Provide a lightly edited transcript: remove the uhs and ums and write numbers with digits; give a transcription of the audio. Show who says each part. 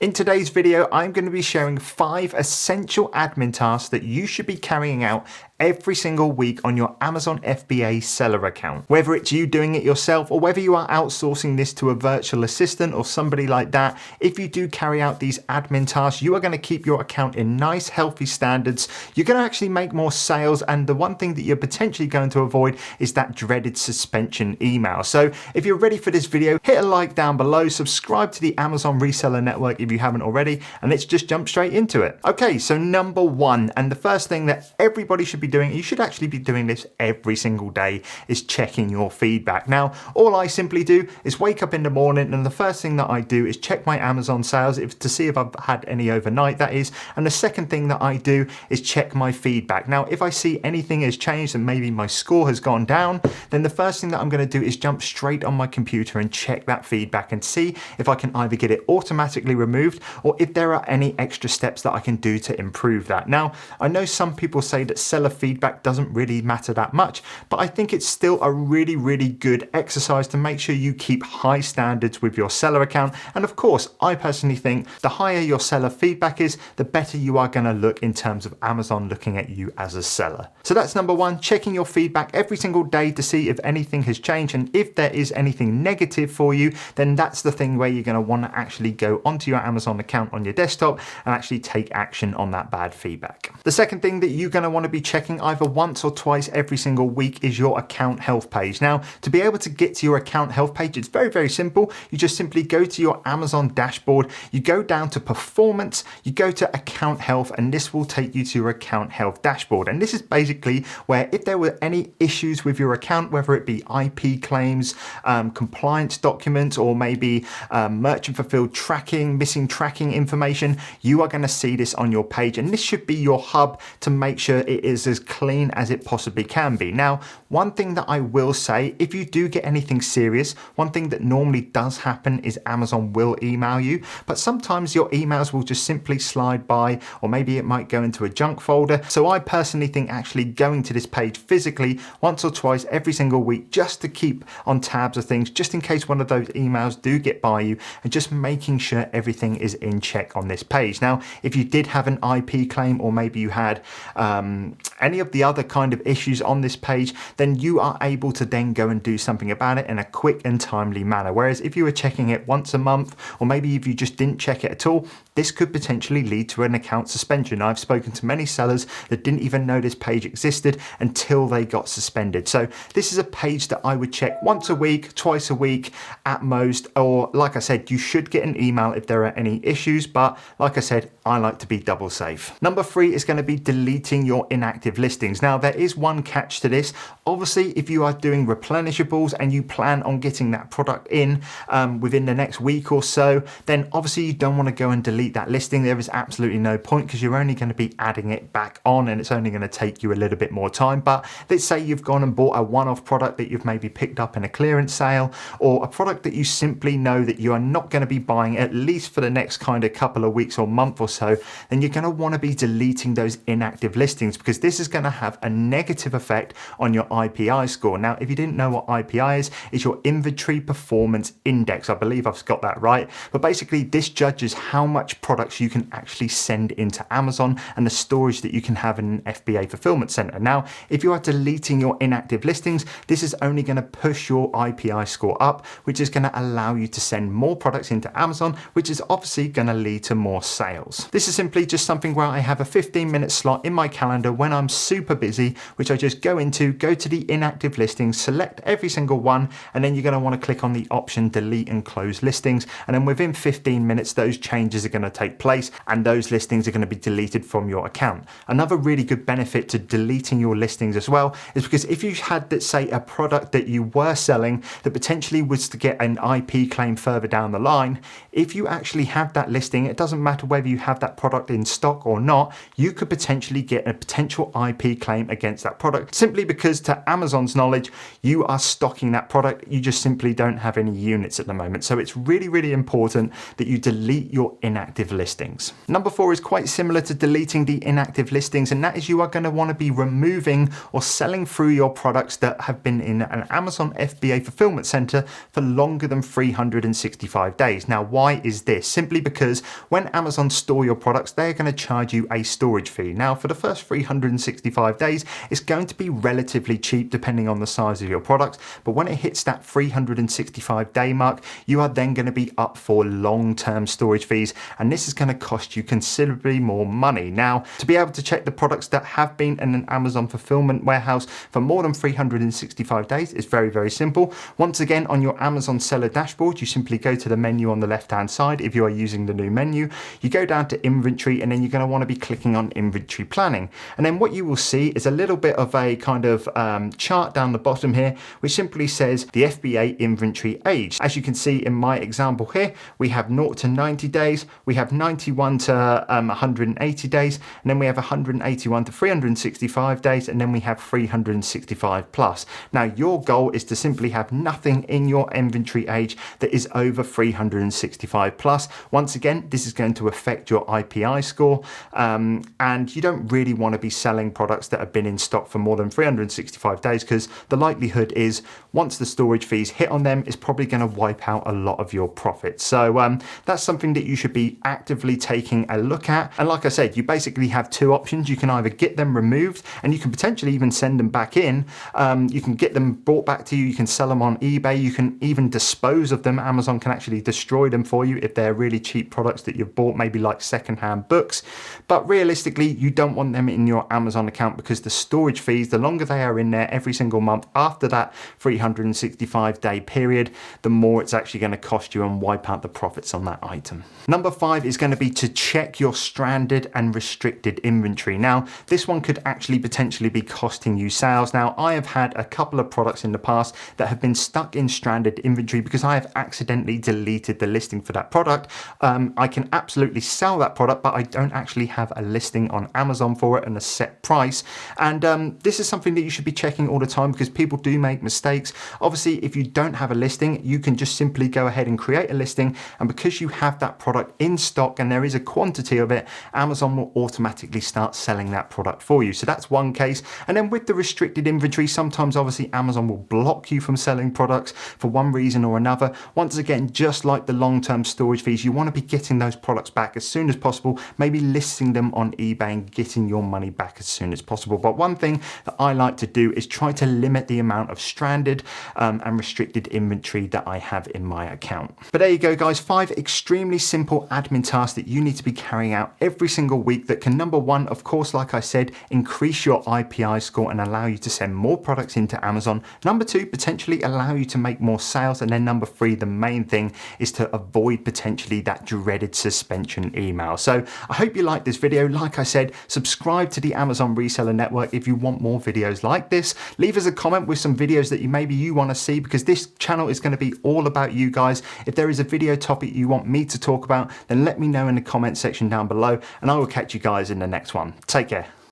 Speaker 1: In today's video, I'm going to be sharing 5 essential admin tasks that you should be carrying out every single week on your Amazon FBA seller account. Whether it's you doing it yourself or whether you are outsourcing this to a virtual assistant or somebody like that, if you do carry out these admin tasks, you are going to keep your account in nice, healthy standards. You're going to actually make more sales, and the one thing that you're potentially going to avoid is that dreaded suspension email. So if you're ready for this video, hit a like down below, subscribe to the Amazon Reseller Network if you haven't already, and let's just jump straight into it. Okay, so number 1, and the first thing that everybody should be doing, you should actually be doing this every single day, is checking your feedback. Now, all I simply do is wake up in the morning, and the first thing that I do is check my Amazon sales to see if I've had any overnight, that is, and the second thing that I do is check my feedback. Now, if I see anything has changed and maybe my score has gone down, then the first thing that I'm going to do is jump straight on my computer and check that feedback and see if I can either get it automatically removed or if there are any extra steps that I can do to improve that. Now, I know some people say that seller feedback doesn't really matter that much, but I think it's still a really good exercise to make sure you keep high standards with your seller account. And of course, I personally think the higher your seller feedback is, the better you are going to look in terms of Amazon looking at you as a seller. So that's number 1, checking your feedback every single day to see if anything has changed, and if there is anything negative for you, then that's the thing where you're going to want to actually go onto your Amazon account on your desktop and actually take action on that bad feedback. The second thing that you're going to want to be checking either once or twice every single week is your account health page. Now, to be able to get to your account health page, it's very simple. You just simply go to your Amazon dashboard, you go down to performance, you go to account health, and this will take you to your account health dashboard. And this is basically where if there were any issues with your account, whether it be IP claims, compliance documents, or maybe merchant fulfilled tracking, missing tracking information, you are going to see this on your page, and this should be your hub to make sure it is as clean as it possibly can be. Now, one thing that I will say, if you do get anything serious, one thing that normally does happen is Amazon will email you, but sometimes your emails will just simply slide by, or maybe it might go into a junk folder. So I personally think actually going to this page physically once or twice every single week, just to keep on tabs of things, just in case one of those emails do get by you, and just making sure everything is in check on this page. Now, if you did have an IP claim, or maybe you had any of the other kind of issues on this page, then you are able to then go and do something about it in a quick and timely manner. Whereas if you were checking it once a month, or maybe if you just didn't check it at all, this could potentially lead to an account suspension. I've spoken to many sellers that didn't even know this page existed until they got suspended. So this is a page that I would check once a week, twice a week at most, or like I said, you should get an email if there are any issues, but like I said, I like to be double safe. Number 3 is going to be deleting your inactive listings. Now, there is one catch to this. Obviously, if you are doing replenishables and you plan on getting that product in within the next week or so, then obviously you don't want to go and delete that listing. There is absolutely no point, because you're only going to be adding it back on, and it's only going to take you a little bit more time. But let's say you've gone and bought a one-off product that you've maybe picked up in a clearance sale, or a product that you simply know that you are not going to be buying at least for the next kind of couple of weeks or month or so, then you're going to want to be deleting those inactive listings, because this is going to have a negative effect on your IPI score. Now, if you didn't know what IPI is, it's your Inventory Performance Index. I believe I've got that right. But basically, this judges how much products you can actually send into Amazon and the storage that you can have in an FBA fulfillment center. Now, if you are deleting your inactive listings, this is only going to push your IPI score up, which is going to allow you to send more products into Amazon, which is obviously going to lead to more sales. This is simply just something where I have a 15-minute slot in my calendar when I'm super busy, which I just go to the inactive listings, select every single one, and then you're going to want to click on the option delete and close listings. And then within 15 minutes, those changes are going to take place and those listings are going to be deleted from your account. Another really good benefit to deleting your listings as well is because if you had, let's say, a product that you were selling that potentially was to get an IP claim further down the line, if you actually have that listing, it doesn't matter whether you have that product in stock or not, you could potentially get a potential IP claim against that product, simply because to Amazon's knowledge, you are stocking that product. You just simply don't have any units at the moment. So it's really, really important that you delete your inactive listings. Number 4 is quite similar to deleting the inactive listings, and that is you are going to want to be removing or selling through your products that have been in an Amazon FBA fulfillment center for longer than 365 days. Now, why is this? Simply because when Amazon store your products, they're going to charge you a storage fee. Now, for the first 365 days, it's going to be relatively cheap depending on the size of your products, but when it hits that 365 day mark, you are then going to be up for long-term storage fees, and this is going to cost you considerably more money. Now, to be able to check the products that have been in an Amazon fulfillment warehouse for more than 365 days is very, very simple. Once again, on your Amazon seller dashboard, you simply go to the menu on the left-hand side. If you are using the new menu, you go down to inventory, and then you're going to want to be clicking on inventory planning. And then what you will see is a little bit of a kind of chart down the bottom here, which simply says the FBA inventory age. As you can see in my example here, we have 0 to 90 days, we have 91 to 180 days, and then we have 181 to 365 days, and then we have 365 plus. Now, your goal is to simply have nothing in your inventory age that is over 365 plus. Once again, this is going to affect your IPI score, and you don't really want to be selling products that have been in stock for more than 365 days, because the likelihood is once the storage fees hit on them, it's probably going to wipe out a lot of your profits. So that's something that you should be actively taking a look at. And like I said, you basically have two options. You can either get them removed, and you can potentially even send them back in. You can get them brought back to you. You can sell them on eBay. You can even dispose of them. Amazon can actually destroy them for you if they're really cheap products that you've bought, maybe like secondhand books. But realistically, you don't want them in your Amazon account, because the storage fees, the longer they are in there every single month after that 365 day period, the more it's actually going to cost you and wipe out the profits on that item. Number 5 is going to be to check your stranded and restricted inventory. Now, this one could actually potentially be costing you sales. Now, I have had a couple of products in the past that have been stuck in stranded inventory because I have accidentally deleted the listing for that product. I can absolutely sell that product, but I don't actually have a listing on Amazon for it and a set price. And this is something that you should be checking all the time, because people do make mistakes. Obviously, if you don't have a listing, you can just simply go ahead and create a listing, and because you have that product in stock and there is a quantity of it, Amazon will automatically start selling that product for you. So that's one case. And then with the restricted inventory, sometimes obviously Amazon will block you from selling products for one reason or another. Once again, just like the long-term storage fees, you want to be getting those products back as soon as possible, maybe listing them on eBay and getting your money back as soon as possible. But one thing that I like to do is try to limit the amount of stranded and restricted inventory that I have in my account. But there you go, guys, 5 extremely simple admin tasks that you need to be carrying out every single week that can, number 1, of course, like I said, increase your IPI score and allow you to send more products into Amazon. Number 2, potentially allow you to make more sales. And then number 3, the main thing is to avoid potentially that dreaded suspension email. So I hope you liked this video. Like I said, subscribe to the Amazon Reseller Network if you want more videos like this. Leave us a comment with some videos that maybe you want to see, because this channel is going to be all about you guys. If there is a video topic you want me to talk about, then let me know in the comment section down below, and I will catch you guys in the next one. Take care.